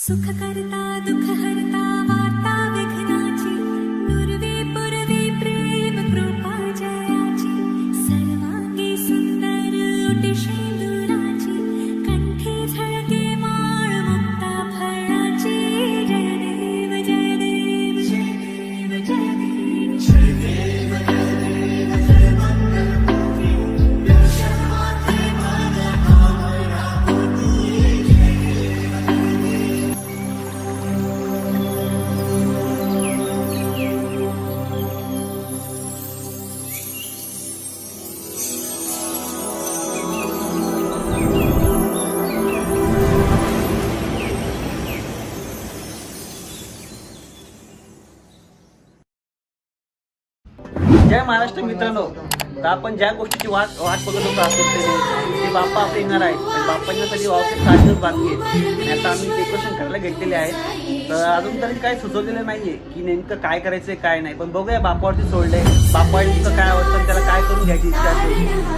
सुख करता दुख हरता वार्ता विघ्नाची नुरवी पुरवी प्रेम कृपा जयाची सर्वांगी सुंदर उटी शेंदुराची कंठी झळके माळ मुक्ता फळाची जय देव जय देव जय देव जय देव जय देव जय देव जय मंगलमूर्ती दर्शनार्थे माझा कामना पूर्ती जय देव जय महाराष्ट्र मित्रांनो, तर आपण ज्या गोष्टीची वाट बघत होतो ते बाप्पा आपले येणार आहे. बाप्पांसाठी वावचे 7 दिवस बाकी आहे आणि आता आम्ही डेकोरेशन करायला घेतलेले आहे. तर अजून तरी काही सुचवलेलं नाहीये की नेमकं काय करायचंय काय नाही, पण बघूया बाप्पावरती सोडलंय. बाप्पाचं काय आवडतं त्याला काय करून घ्यायची इच्छा असेल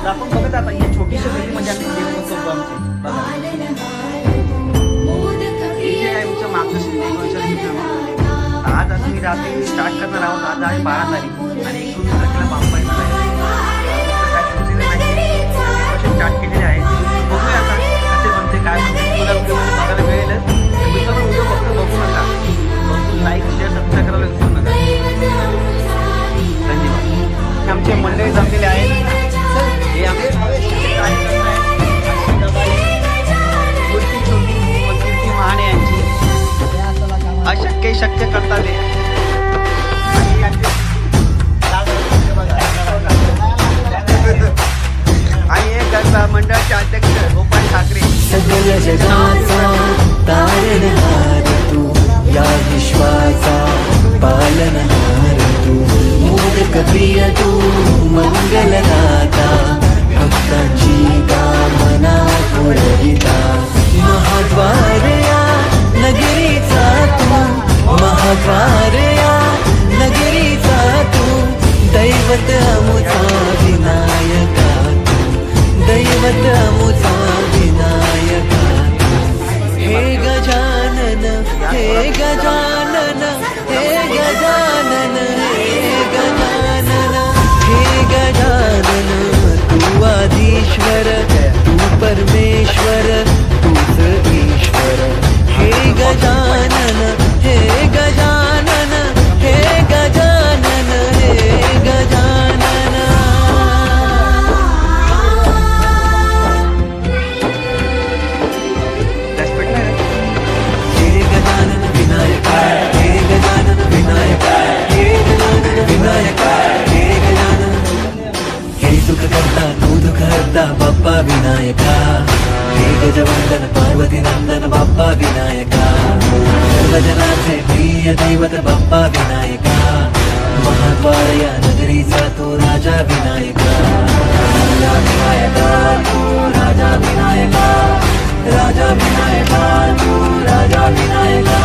तर आपण बघत आता ही छोटीशी गल्ली म्हणजे आम्ही डेकोरेशन करतो आमची. बघा हे जे आहे आमच्या मागचं डेकोरेशन. आज आम्ही रात्री स्टार्ट करणार आहोत. आज आहे 12 तारीख आणि 19 तारखेला बाप्पा येणार आहे. स्टार्ट केलेले आहे. बघूया आता कसे बनते काय बनते तुला व्हिडिओमध्ये बघायला मिळेलच. मित्रांनो व्हिडिओ फक्त बघू नका, बघून लाईक शेअर सबस्क्राईब करायला विसरू नका. धन्यवाद. आमचे मंडळी जमलेले आहेत. हे आमचे कार्यक्रम कीर्ती महाने यांची अशक्य शक्य करतात. आणि एक मंडळाचे अध्यक्ष गोपाल ठाकरे. सगळ जगाचा तारणहार तू, या विश्वाचा पालनहार तू, मोदक प्रिय तू, मंगलदाता, भक्तांची कामना पुरविता. महाद्वार या नगरीचा तू, महाद्वार या नगरीचा तू, दैवत अमुचा विनायका तू, दैवत अमुचा विनायका तू. हे गजानन हे गजानन हे गजानन हे गजानन हे गजानन, तू आधीश्वर तू परमेश्वर तूच ईश्वर. हे गजानन हे गजानन हे गजानन हे गजानन. हे गजानन विनायका, हे गजानन विनायका, हे गजानन विनायका, हे गजानन. हे सुख करता तू दुःख हरता बाप्पा विनायका. हे गजवंदन पार्वती नंदन बाप्पा विनायका. सर्वजनाचे प्रिय दैवत बाप्पा विनायका. महाद्वार या नगरीचा तो राजा विनायका. राजा विनायका तू राजा विनायका, राजा विनायका तू राजा विनायका.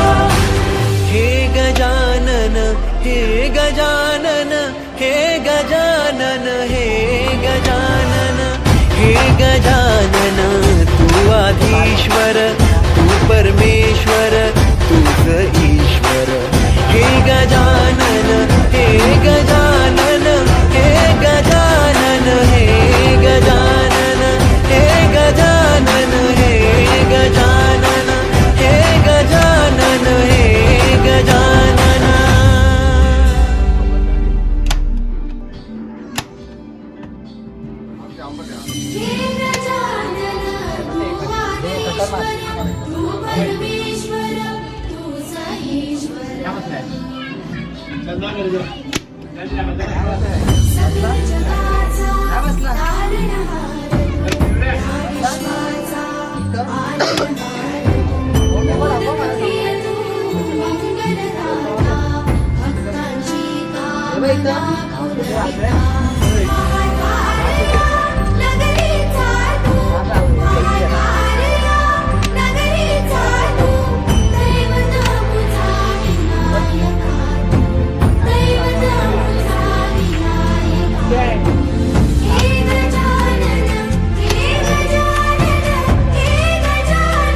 हे गजानन हे गजानन हे गजानन हे गजानन हे गजानन, तू आधीश्वर तू परमेश्वर तूच ईश्वर. हे गजानन हे गजानन हे गजानन हे गजानन हे गजानन हे गजानन हे गजानन हे गजानन. हे गजानन हे गजानन हे गजानन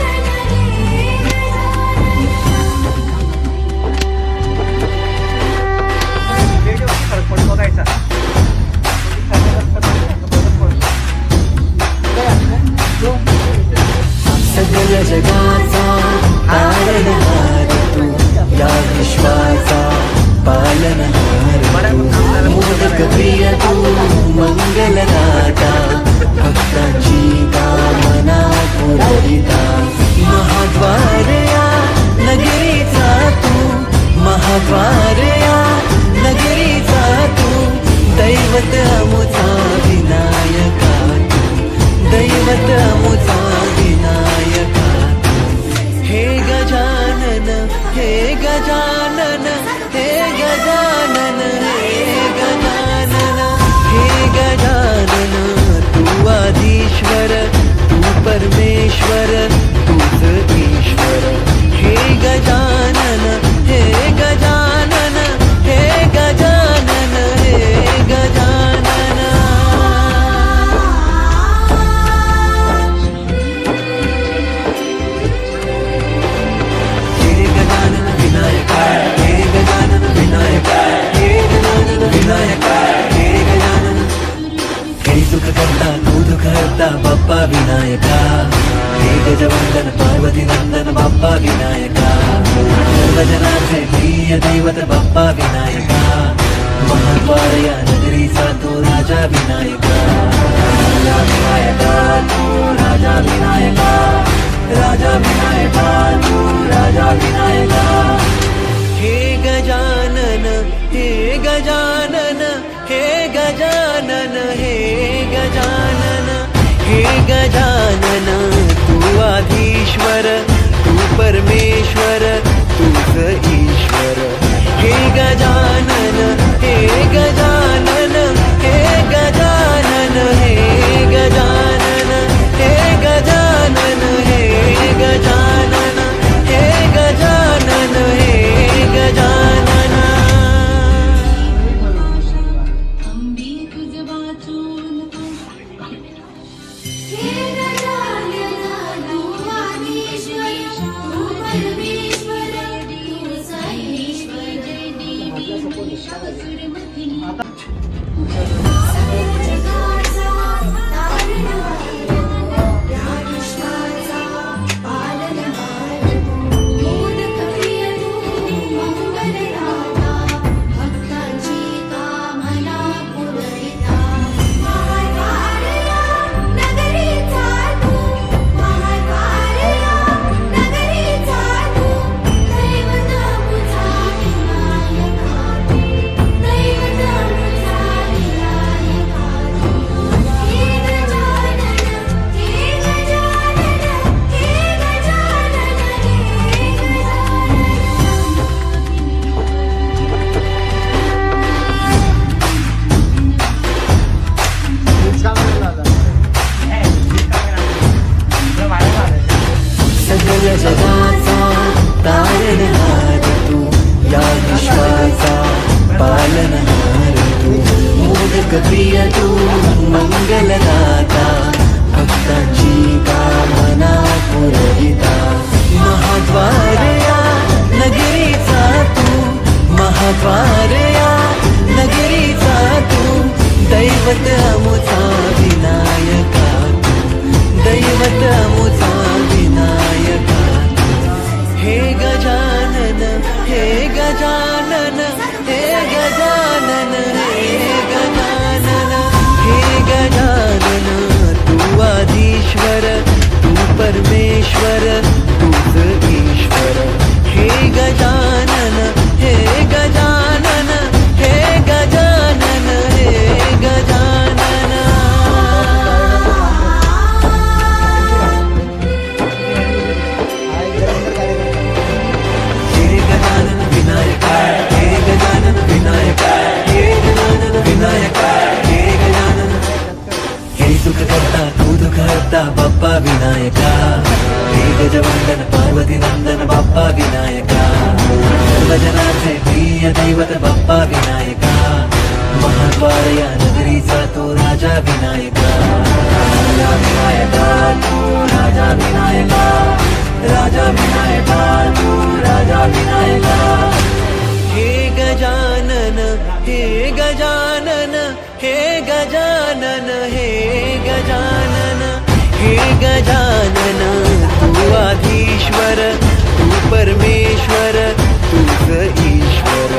हे गजानन हे गजानन हे गजानन हे गजानन तू आधीश्वर तू परमेश्वर तूच ईश्वर हे गजानन हे गजानन हे गजानन हे गजानन हे गजानन विनायक हे गजानन विनायक हे गजानन विनायक हे गजानन हे सुख करता तू दुःख हरता बाप्पा विनायका हे गजवंदन पार्वती नंदन बाप्पा विनायका सर्वजनाचे प्रिय दैवत बाप्पा विनायका महाद्वार या नगरीचा तो राजा विनायका राजा विनायका तू राजा विनायका राजा विनायका तू राजा विनायका हे गजानन हे गजानन हे गजानन हे गजानन हे गजानन तू आधीश्वर तू परमेश्वर तूच ईश्वर हे गजानन हे गजानन हे गजानन हे गजानन हे गजानन हे गजानन हे गजानन हे गजानन अंबी तुझ वाचून हे गजानना तू आधीश्वर तू परमेश्वर तूच ईश्वर देवी महिषासुरमर्दिनी सर्व जगाचा तारणहार या विश्वाचा पालनहार मोदक प्रिय तू मंगलदाता भक्तांची कामना पुरविता महाद्वारया नगरीचा तू महाद्वारया नगरीचा तू दैवत मुझा विनायका तू दैवत मुझा विनायका तू हे गजानन हे गजानन हे गजानन सकल जगाचा तारणहार तू या विश्वाचा पालनहार तू मोदक प्रिय तू मंगलदाता भक्तांची कामना पुरविता महाद्वार या नगरीचा तू महाद्वार या नगरीचा तू दैवत अमुचा विनायका तू दैवत अमुचा विनायका हे गजानन हे गजानन हे गजानन हे गजानन हे गजानन तू आधीश्वर तू परमेश्वर तूच ईश्वर हे गजानन हे गजानन हे गजानन हे गजानन हे गजानन विनायक हे गजानन विनायक हे गजानन विनायक हे गजानन हे सुख करता तू दुःख हरता बाप्पा विनायका हे गजवंदन पार्वती नंदन बाप्पा विनायका सर्वजनाचे प्रिय दैवत बाप्पा विनायका महाद्वार या नगरीचा तो राजा विनायका राजा विनायका तू राजा विनायका राजा विनायका तू राजा विनायका हे गजानन हे गजानन हे गजानन हे गजानन हे गजानन तू आधीश्वर तू परमेश्वर तूच ईश्वर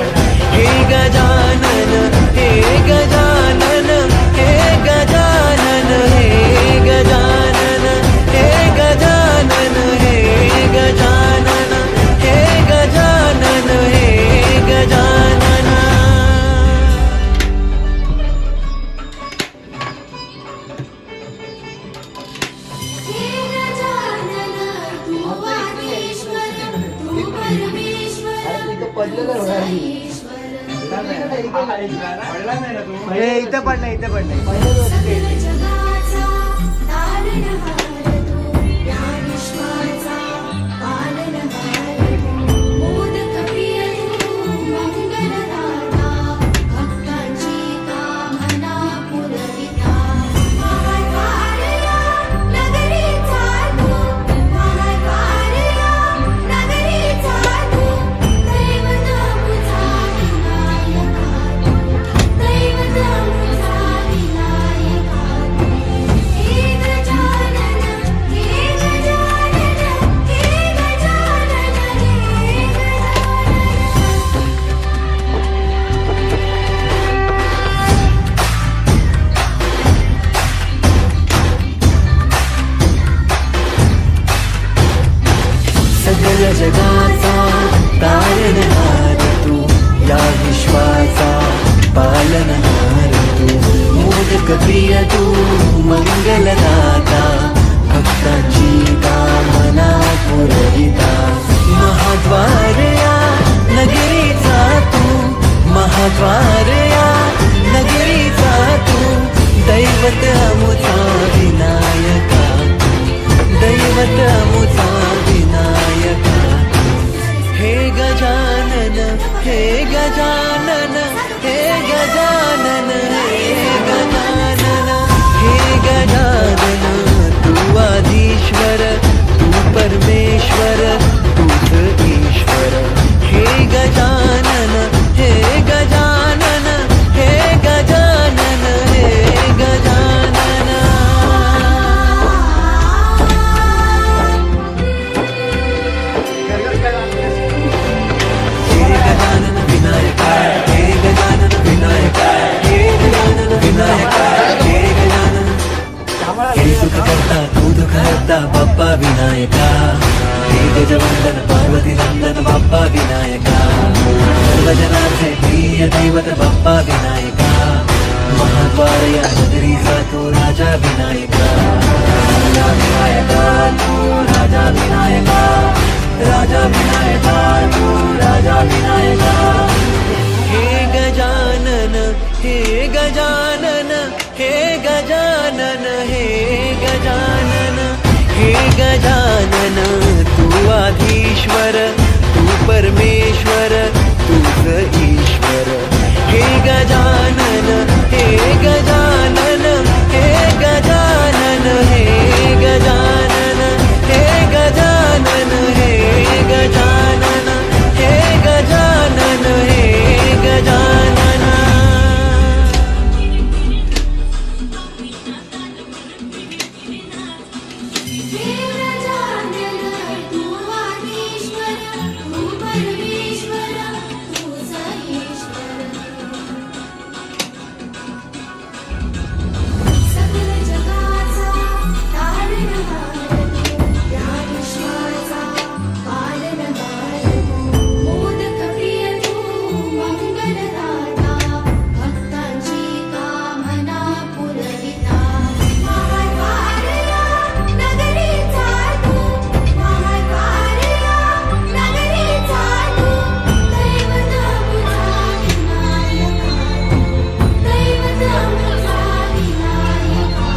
हे गजानन हे गजानन हे गजानन हे गजानन हे गजानन हे गजानन इथं पण नाही सकल जगाचा तारणहार तू या विश्वाचा पालनहार तू मोदक प्रिय तू मंगलदाता भक्तांची कामना पुरविता महाद्वारया नगरीचा तू महाद्वारया नगरीचा तू दैवत मुझा विनायका दैवत मुझा विनायका हे गजानन हे गजानन हे गजानन हे गजानन सकल जगाचा तारणहार तू या विश्वाचा पालनहार तू मोदक प्रिय तू मंगलदाता भक्तांची कामना पुरविता महाद्वारया नगरीचा तू महाद्वारया नगरीचा तू दैवत अमुचा विनायका दैवत अमुचा विनायका हे गजानन हे गजानन हे गजानन हे गजानन हे गजानन तू आधीश्वर तू परमेश्वर तूच ईश्वर हे गजानन हे गजानन हे गजानन हे गजानन हे गजानन विनायका हे गजानन विनायका हे गजानन विनायका हे गजानन हे सुख करता तू दुःख हरता बाप्पा विनायका हे गजवंदन पार्वती नंदन बाप्पा विनायका सर्वजनांचे प्रिय दैवत बाप्पा विनायका महाद्वार या नगरीचा तू राजा विनायका राजा विनायका तू राजा विनायका राजा विनायका तू राजा विनायका हे गजानन हे गजानन हे गजानन हे गजानन हे गजानन तू आधीश्वर तू परमेश्वर तूच ईश्वर हे गजानन हे गजानन हे गजानन हे गजानन हे गजानन हे गजानन हे गजानन हे गजानन हे गजानन तू आधीश्वर तू परमेश्वर तूच ईश्वर सकल जगाचा तारणहार तू या विश्वाचा पालनहार तू मोदक प्रिय तू मंगलदाता भक्तांची कामना पुरविता महाद्वारया नगरीचा तू महाद्वारया नगरीचा तू दैवत मुझा विनायका दैवत मुझा विनायका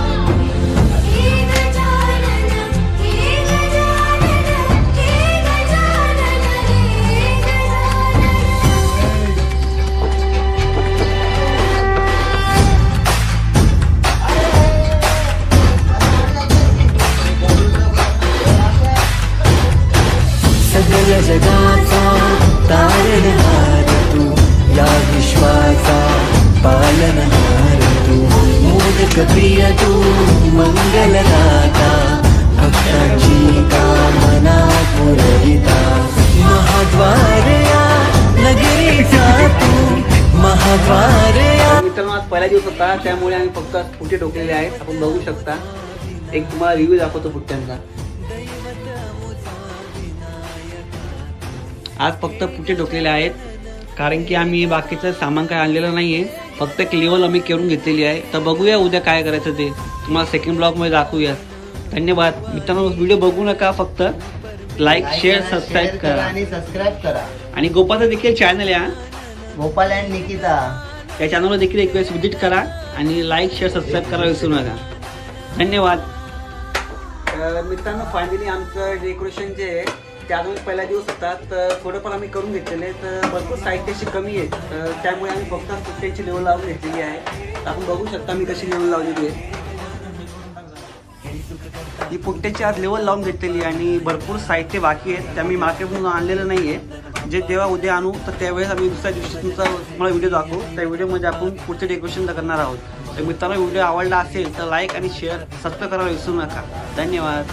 हे गजानन हे गजानन हे गजानन हे गजानन सकल जगाचा तारणहार तू या विश्वाचा पालनहार तू मोदक प्रिय तू मंगलदाता भक्तांची कामना पुरविता महाद्वारया नगरीचा तू महाद्वारया मित्रांनो आज पहिला दिवस होता त्यामुळे आम्ही फक्त पुटे ठोकलेले आहेत आपण बघू शकता एक तुम्हाला रिव्ह्यू दाखवतो पुट्ट्यांचा आज फक्त पुटे ठोकलेले आहेत कारण की आम्ही बाकीचं सामान काय आणलेलं नाहीये फक्त एक लेवल आम्ही करून घेतलेली आहे तर बघूया उद्या काय करायचं ते तुम्हाला सेकंड ब्लॉग मध्ये दाखवूया धन्यवाद मित्रांनो व्हिडिओ बघू नका फक्त लाईक शेअर सबस्क्राईब करा आणि सबस्क्राईब करा. आणि गोपाचं देखील चॅनल आहे हा. गोपाल अँड निकिता. या चॅनलवर देखील एक वेळेस व्हिजिट करा आणि लाईक शेअर सबस्क्राईब करायला विसरू नका. धन्यवाद. मित्रांनो फायनली आमचं डेकोरेशन जे आहे ते अजून पहिला दिवस होता तर थोडंफार आम्ही करून घेतलेले तर भरपूर साहित्य अशी कमी आहे तर त्यामुळे आम्ही फक्त पुट्ट्याची लेवल लावून घेतलेली आहे. तर आपण बघू शकता मी कशी लेवल लावलेली आहे. ही पुट्ट्याची आज लेवल लावून घेतलेली आहे आणि भरपूर साहित्य बाकी आहेत ते आम्ही मार्केटमधून आणलेलं नाही आहे. जे तेव्हा उद्या आणू तर त्यावेळेस आम्ही दुसऱ्या दिवशी तुमचा तुम्हाला व्हिडिओ दाखवू. त्या व्हिडिओमध्ये आपण पुढचे डेकोरेशन करणार आहोत. तर मित्रांनो व्हिडिओ आवडला असेल तर लाईक आणि शेअर सबस्क्राईब करायला विसरू नका. धन्यवाद.